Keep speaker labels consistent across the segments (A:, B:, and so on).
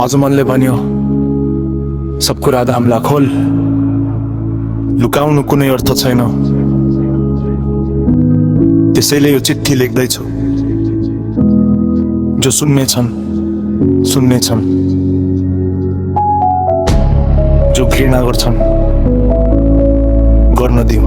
A: आज मनले भन्यो सब कुरा दामला खोल, लुकाउनु कुनै अर्थ छैन। त्यसैले यो चिट्ठी लेख्दैछु। जो सुन्नेछन् जो घृणा गर्छन् गर्न दिऊ।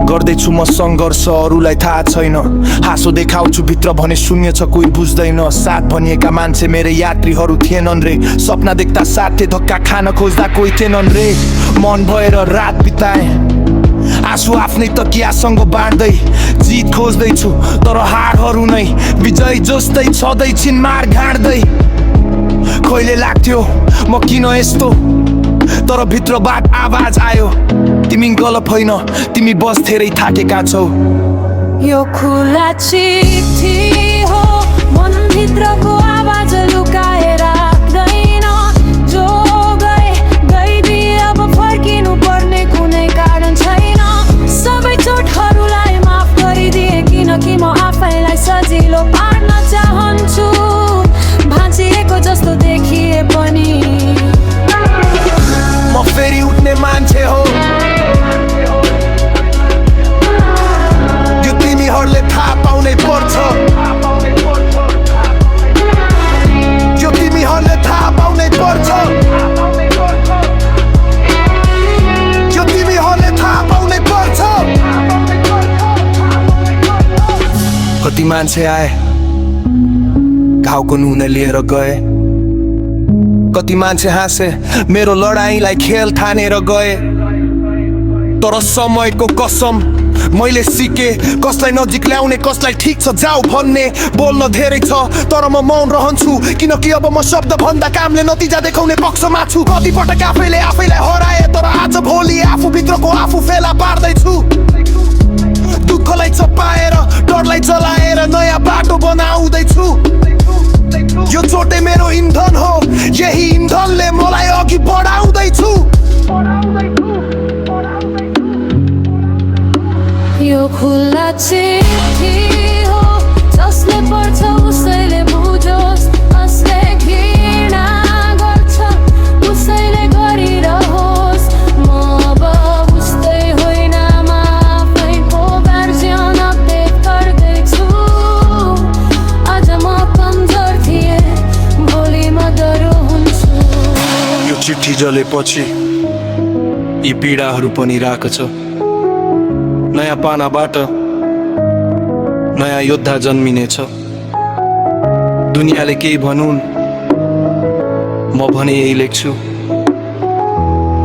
A: गर्दैछु म सङ्घर्ष, अरूलाई थाहा छैन। हाँसो देखाउँछु भित्र भने शून्य छ, कोही बुझ्दैन। साथ भनिएका मान्छे मेरै यात्रीहरू थिएनन् रे। सपना देख्दा साथे धक्का खान खोज्दा कोही थिएनन् रे। मन भएर रात बिताए, आँसु आफ्नै तकियासँग बाँड्दै। जित खोज्दैछु तर हारहरू नै विजय जस्तै छँदै छिन् मार घाँड्दै। कहिले लाग्थ्यो म किन यस्तो, तर भित्रबाट आवाज आयो तिमी गलत होइन, तिमी बस धेरै थाकेका छौ।
B: यो खुला चिठी हो, मनभित्रको आवाज लुकाएर राख्दैन। जो गए गइदिए, अब फर्किनु पर्ने कुनै कारण छैन। सबै चोटहरूलाई माफ गरिदिए, किनकि म आफैलाई सजिलो पार्न चाहन्छु। भाँचिएको जस्तो देखिए पनि
A: म फेरि उठ्ने मान्छे हो, यो तिमीहरूले थाहा पाउनै पर्छ। यो तिमीहरूले थाहा पाउनै पर्छ। यो तिमीहरूले थाहा पाउनै पर्छ। कति मान्छे आए, घाउको नुने लिएर गए। कति मान्छे हाँसे, मेरो लडाईँलाई खेल ठानेर गए। तर समयको कसम मैले सिके, कसलाई नजिक ल्याउने, कसलाई ठिक छ जाऊ भन्ने। बोल्न धेरै छ तर म मौन रहन्छु, किनकि अब म शब्द भन्दा कामले नतिजा देखाउने पक्षमा छु। कति पटक आफैले आफैलाई हराए, तर आज भोलि आफू भित्रको आफू फेला पार्दैछु। दुःखलाई चपाएर, डरलाई जलाएर नयाँ बाटो बनाउँदैछु। यो चोटे मेरो इन्धन हो, यही इन्धनले मलाई अघि बढाउँदैछु।
B: यो खुला चिठी हो, जसले पढ्छ उसैले बुझोस्। कसले घृणा गर्छ उसैले गरिरहोस्। म अब बुझ्दै होइन, म आफैको भर्जन अपडेट गर्दैछु। आज म कमजोर थिएँ, भोलि म दरो हुन्छु।
A: यो चिठी जलेपछि यी पीडाहरू पनि राखेको छ। नयाँ पानाबाट नयाँ योद्धा जन्मिनेछ। दुनियाँले केही भनुन्, म भने यही लेख्छु।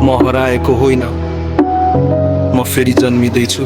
A: म हराएको होइन, म फेरि जन्मिँदैछु।